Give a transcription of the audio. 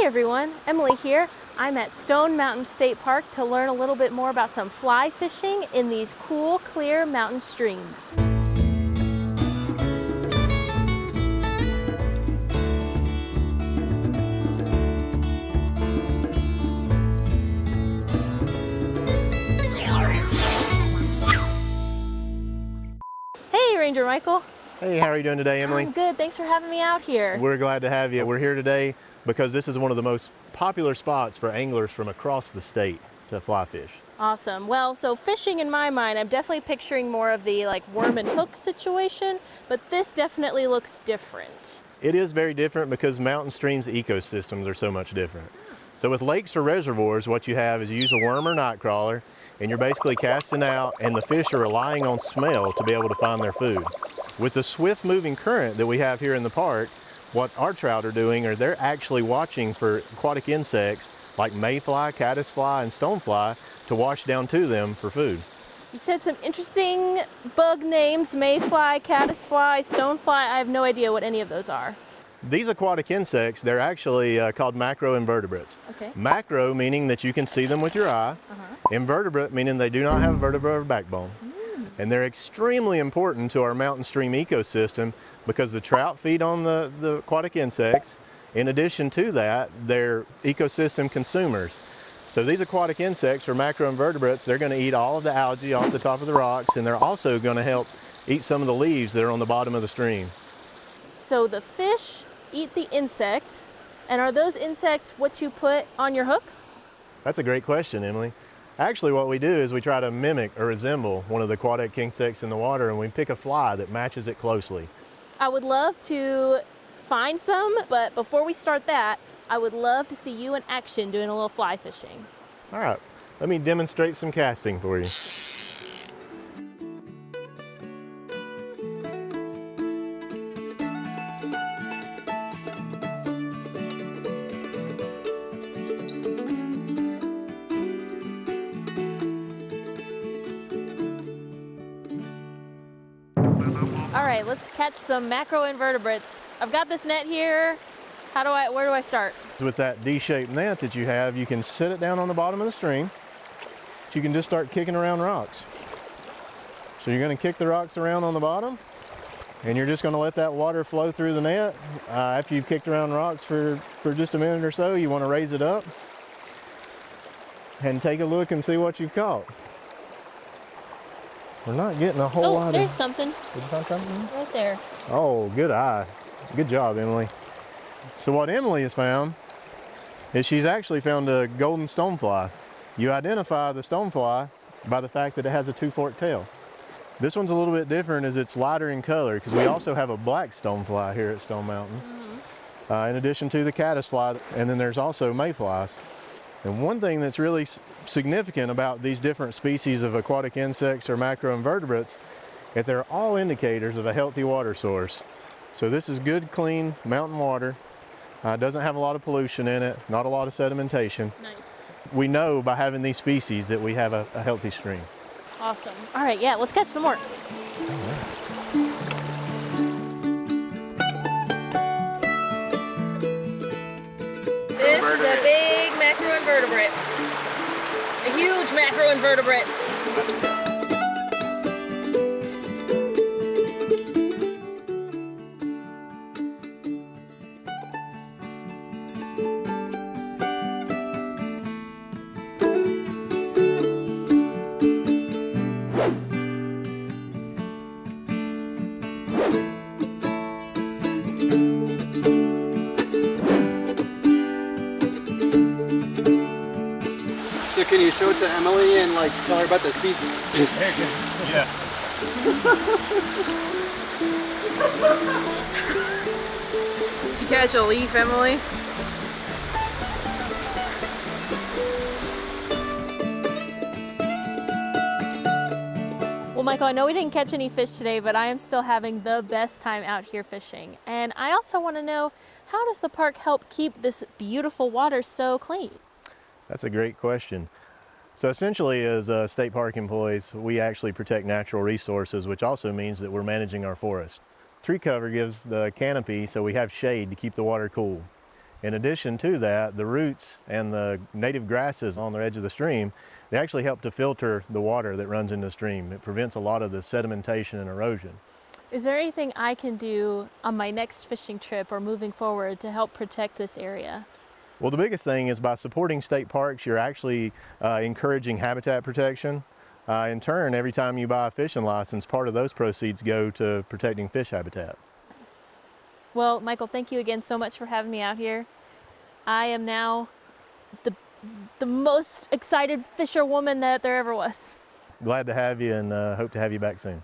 Hey everyone, Emily here. I'm at Stone Mountain State Park to learn a little bit more about some fly fishing in these cool, clear mountain streams. Hey Ranger Michael. Hey, how are you doing today, Emily? I'm good, thanks for having me out here. We're glad to have you. We're here today because this is one of the most popular spots for anglers from across the state to fly fish. Awesome. Well, so fishing in my mind, I'm definitely picturing more of the like worm and hook situation, but this definitely looks different. It is very different because mountain streams ecosystems are so much different. So with lakes or reservoirs, what you have is you use a worm or night crawler, and you're basically casting out, and the fish are relying on smell to be able to find their food. With the swift moving current that we have here in the park, what our trout are doing are they're actually watching for aquatic insects like mayfly, caddisfly, and stonefly to wash down to them for food. You said some interesting bug names, mayfly, caddisfly, stonefly. I have no idea what any of those are. These aquatic insects, they're actually called macroinvertebrates. Okay. Macro meaning that you can see them with your eye. Invertebrate meaning they do not have a vertebra or backbone. And they're extremely important to our mountain stream ecosystem because the trout feed on the aquatic insects. In addition to that, they're ecosystem consumers. So these aquatic insects or macroinvertebrates, they're going to eat all of the algae off the top of the rocks, and they're also going to help eat some of the leaves that are on the bottom of the stream. So the fish eat the insects, and are those insects what you put on your hook? That's a great question, Emily. Actually, what we do is we try to mimic or resemble one of the aquatic insects in the water, and we pick a fly that matches it closely. I would love to find some, but before we start that, I would love to see you in action doing a little fly fishing. All right, let me demonstrate some casting for you. All right, let's catch some macroinvertebrates. I've got this net here. Where do I start? With that D-shaped net that you have, you can set it down on the bottom of the stream. You can just start kicking around rocks. So you're going to kick the rocks around on the bottom, and you're just going to let that water flow through the net. After you've kicked around rocks for just a minute or so, you want to raise it up and take a look and see what you've caught. We're not getting a whole lot of... Oh, there's something. Did you find something? Right there. Oh, good eye. Good job, Emily. So what Emily has found is she's actually found a golden stonefly. You identify the stonefly by the fact that it has a two-forked tail. This one's a little bit different as it's lighter in color because we also have a black stonefly here at Stone Mountain. In addition to the caddisfly, and then there's also mayflies. And one thing that's really significant about these different species of aquatic insects or macroinvertebrates, that they're all indicators of a healthy water source. So this is good, clean mountain water. Doesn't have a lot of pollution in it, not a lot of sedimentation. Nice. We know by having these species that we have a healthy stream. Awesome. All right, yeah, let's catch some more. This is a big macroinvertebrate. A huge macroinvertebrate. So can you show it to Emily and like tell her about the species? Yeah. Did you catch a leaf, Emily? Well, Michael, I know we didn't catch any fish today, but I am still having the best time out here fishing. And I also want to know, how does the park help keep this beautiful water so clean? That's a great question. So essentially, as state park employees, we actually protect natural resources, which also means that we're managing our forest. Tree cover gives the canopy, so we have shade to keep the water cool. In addition to that, the roots and the native grasses on the edge of the stream, they actually help to filter the water that runs in the stream. It prevents a lot of the sedimentation and erosion. Is there anything I can do on my next fishing trip or moving forward to help protect this area? Well, the biggest thing is by supporting state parks, you're actually encouraging habitat protection. In turn, every time you buy a fishing license, part of those proceeds go to protecting fish habitat. Nice. Well, Michael, thank you again so much for having me out here. I am now the most excited fisherwoman that there ever was. Glad to have you and hope to have you back soon.